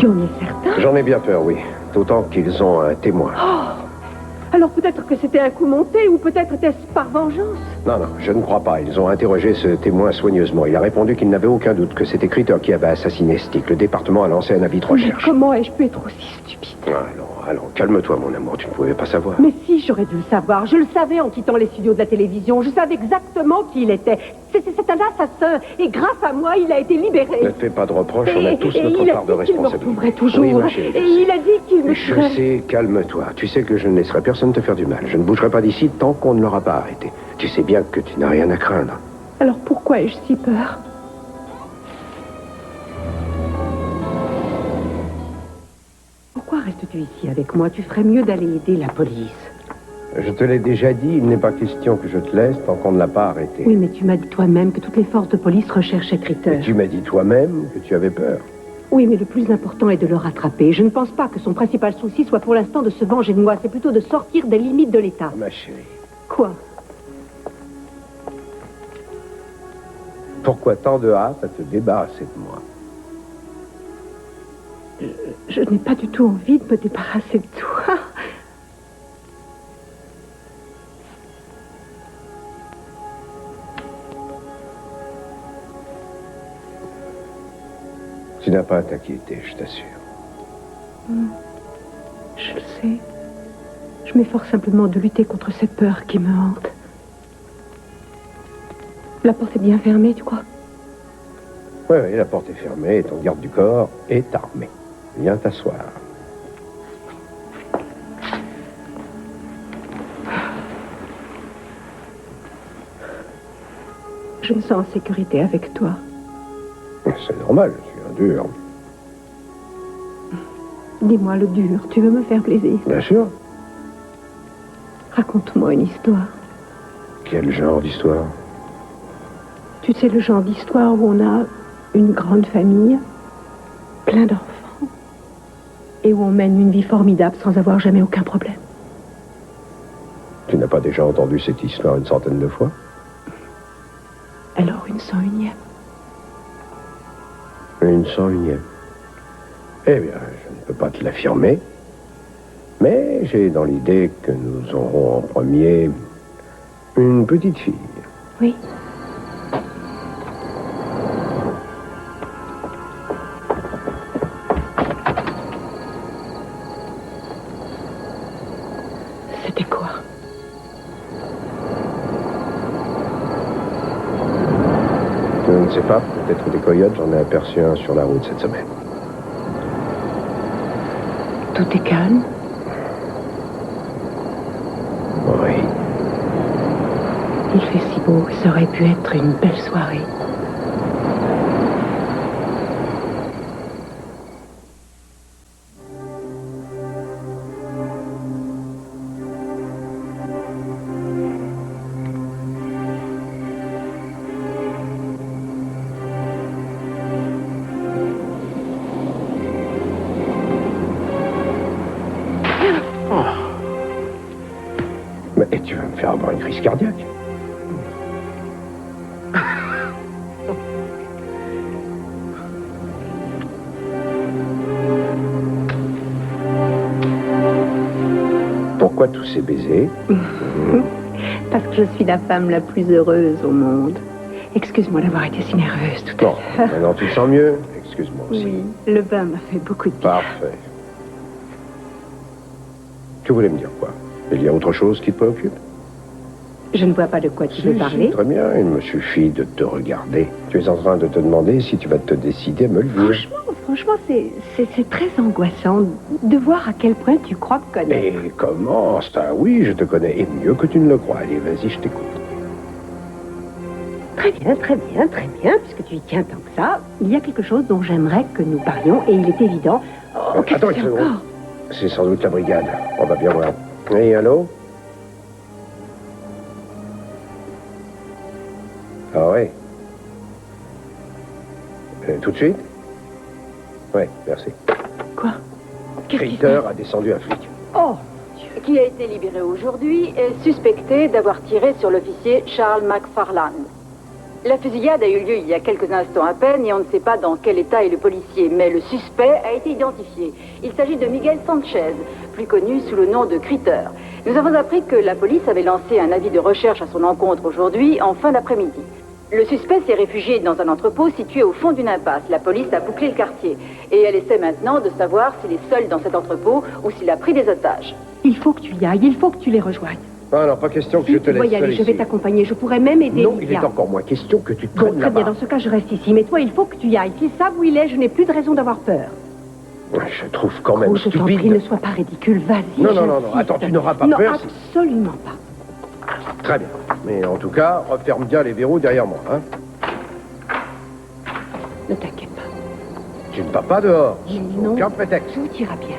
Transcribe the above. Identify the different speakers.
Speaker 1: Tu en es certain?
Speaker 2: J'en ai bien peur, oui. D'autant qu'ils ont un témoin.
Speaker 1: Oh! Alors peut-être que c'était un coup monté, ou peut-être était-ce par vengeance?
Speaker 2: Non, je ne crois pas. Ils ont interrogé ce témoin soigneusement. Il a répondu qu'il n'avait aucun doute que c'était Critter qui avait assassiné Stick. Le département a lancé un avis de recherche.
Speaker 1: Mais comment ai-je pu être aussi stupide?
Speaker 2: Allons, calme-toi, mon amour. Tu ne pouvais pas savoir.
Speaker 1: Mais si, j'aurais dû le savoir. Je le savais en quittant les studios de la télévision. Je savais exactement qui il était. C'est un assassin. Et grâce à moi, il a été libéré.
Speaker 2: Ne te fais pas de reproches. On a tous notre part de responsabilité.
Speaker 1: Il me retrouverait toujours.
Speaker 2: Oui, ma chérie,
Speaker 1: et il a dit qu'il me
Speaker 2: Je
Speaker 1: tuerait.
Speaker 2: sais, calme-toi. Tu sais que je ne laisserai personne te faire du mal. Je ne bougerai pas d'ici tant qu'on ne l'aura pas arrêté. Tu sais bien que tu n'as rien à craindre.
Speaker 1: Alors pourquoi ai-je si peur? Pourquoi restes-tu ici avec moi? Tu ferais mieux d'aller aider la police.
Speaker 2: Je te l'ai déjà dit, il n'est pas question que je te laisse tant qu'on ne l'a pas arrêté.
Speaker 1: Oui, mais tu m'as dit toi-même que toutes les forces de police recherchaient Critter.
Speaker 2: Et tu m'as dit toi-même que tu avais peur.
Speaker 1: Oui, mais le plus important est de le rattraper. Je ne pense pas que son principal souci soit pour l'instant de se venger de moi. C'est plutôt de sortir des limites de l'État.
Speaker 2: Ma chérie.
Speaker 1: Quoi?
Speaker 2: Pourquoi tant de hâte à te débarrasser de moi?
Speaker 1: Je n'ai pas du tout envie de me débarrasser de toi.
Speaker 2: Tu n'as pas à t'inquiéter, je t'assure.
Speaker 1: Je le sais. Je m'efforce simplement de lutter contre cette peur qui me hante. La porte est bien fermée, tu crois?
Speaker 2: Oui, la porte est fermée et ton garde du corps est armé. Viens t'asseoir.
Speaker 1: Je me sens en sécurité avec toi.
Speaker 2: C'est normal, je suis un dur.
Speaker 1: Dis-moi le dur, tu veux me faire plaisir?
Speaker 2: Bien sûr.
Speaker 1: Raconte-moi une histoire.
Speaker 2: Quel genre d'histoire?
Speaker 1: Tu sais, le genre d'histoire où on a une grande famille, plein d'enfants, et où on mène une vie formidable sans avoir jamais aucun problème.
Speaker 2: Tu n'as pas déjà entendu cette histoire une centaine de fois?
Speaker 1: Alors une 101e.
Speaker 2: Une 101e. Eh bien, je ne peux pas te l'affirmer, mais j'ai dans l'idée que nous aurons en premier une petite fille.
Speaker 1: Oui. C'était quoi?
Speaker 2: Je ne sais pas, peut-être des coyotes, j'en ai aperçu un sur la route cette semaine.
Speaker 1: Tout est calme?
Speaker 2: Oui.
Speaker 1: Il fait si beau, ça aurait pu être une belle soirée.
Speaker 2: Mais tu vas me faire avoir une crise cardiaque. Pourquoi tous ces baisers?
Speaker 1: Parce que je suis la femme la plus heureuse au monde. Excuse-moi d'avoir été si nerveuse tout à
Speaker 2: Bon,
Speaker 1: l'heure.
Speaker 2: maintenant tu te sens mieux? Excuse-moi aussi.
Speaker 1: Oui, le bain m'a fait beaucoup de bien.
Speaker 2: Parfait. Tu voulais me dire quoi? Il y a autre chose qui te préoccupe?
Speaker 1: Je ne vois pas de quoi tu veux parler.
Speaker 2: Très bien, il me suffit de te regarder. Tu es en train de te demander si tu vas te décider à me le dire.
Speaker 1: Franchement, c'est très angoissant de voir à quel point tu crois me connaître.
Speaker 2: Et comment ça? Oui, je te connais, et mieux que tu ne le crois. Allez, vas-y, je t'écoute.
Speaker 1: Très bien, puisque tu y tiens tant que ça. Il y a quelque chose dont j'aimerais que nous parlions, et il est évident... Oh, qu'est-ce
Speaker 2: Attends
Speaker 1: que
Speaker 2: une
Speaker 1: c'est
Speaker 2: seconde.
Speaker 1: encore?
Speaker 2: C'est sans doute la brigade. On va bien voir. Oui, allô? Ah ouais. Tout de suite? Oui, merci.
Speaker 1: Quoi? Qu'est-ce qui se
Speaker 2: Critter
Speaker 1: passe?
Speaker 2: a descendu un flic.
Speaker 1: Oh,
Speaker 3: Qui a été libéré aujourd'hui est suspecté d'avoir tiré sur l'officier Charles McFarland. La fusillade a eu lieu il y a quelques instants à peine et on ne sait pas dans quel état est le policier, mais le suspect a été identifié. Il s'agit de Miguel Sanchez, plus connu sous le nom de Critter. Nous avons appris que la police avait lancé un avis de recherche à son encontre aujourd'hui, en fin d'après-midi. Le suspect s'est réfugié dans un entrepôt situé au fond d'une impasse. La police a bouclé le quartier et elle essaie maintenant de savoir s'il est seul dans cet entrepôt ou s'il a pris des otages.
Speaker 1: Il faut que tu y ailles, il faut que tu les rejoignes.
Speaker 2: Ah non, pas question que
Speaker 1: Si
Speaker 2: je te
Speaker 1: tu dois
Speaker 2: laisse
Speaker 1: y aller,
Speaker 2: seul
Speaker 1: je vais
Speaker 2: ici.
Speaker 1: t'accompagner. Je pourrais même aider
Speaker 2: Non, il
Speaker 1: Lydia.
Speaker 2: est encore moins question que tu te
Speaker 1: Bon,
Speaker 2: prennes
Speaker 1: très bien,
Speaker 2: là-bas.
Speaker 1: dans ce cas, je reste ici. Mais toi, il faut que tu y ailles. S'ils savent où il est, je n'ai plus de raison d'avoir peur.
Speaker 2: Je trouve quand même
Speaker 1: Oh, je t'en prie, ne
Speaker 2: stupide.
Speaker 1: sois pas ridicule. Vas-y,
Speaker 2: Non, non, non, non.
Speaker 1: j'insiste.
Speaker 2: Attends, tu n'auras pas
Speaker 1: non,
Speaker 2: peur.
Speaker 1: absolument pas.
Speaker 2: Très bien. Mais en tout cas, referme bien les verrous derrière moi, hein.
Speaker 1: Ne t'inquiète pas.
Speaker 2: Tu ne vas pas dehors.
Speaker 1: Non.
Speaker 2: Aucun prétexte.
Speaker 1: Tout ira bien.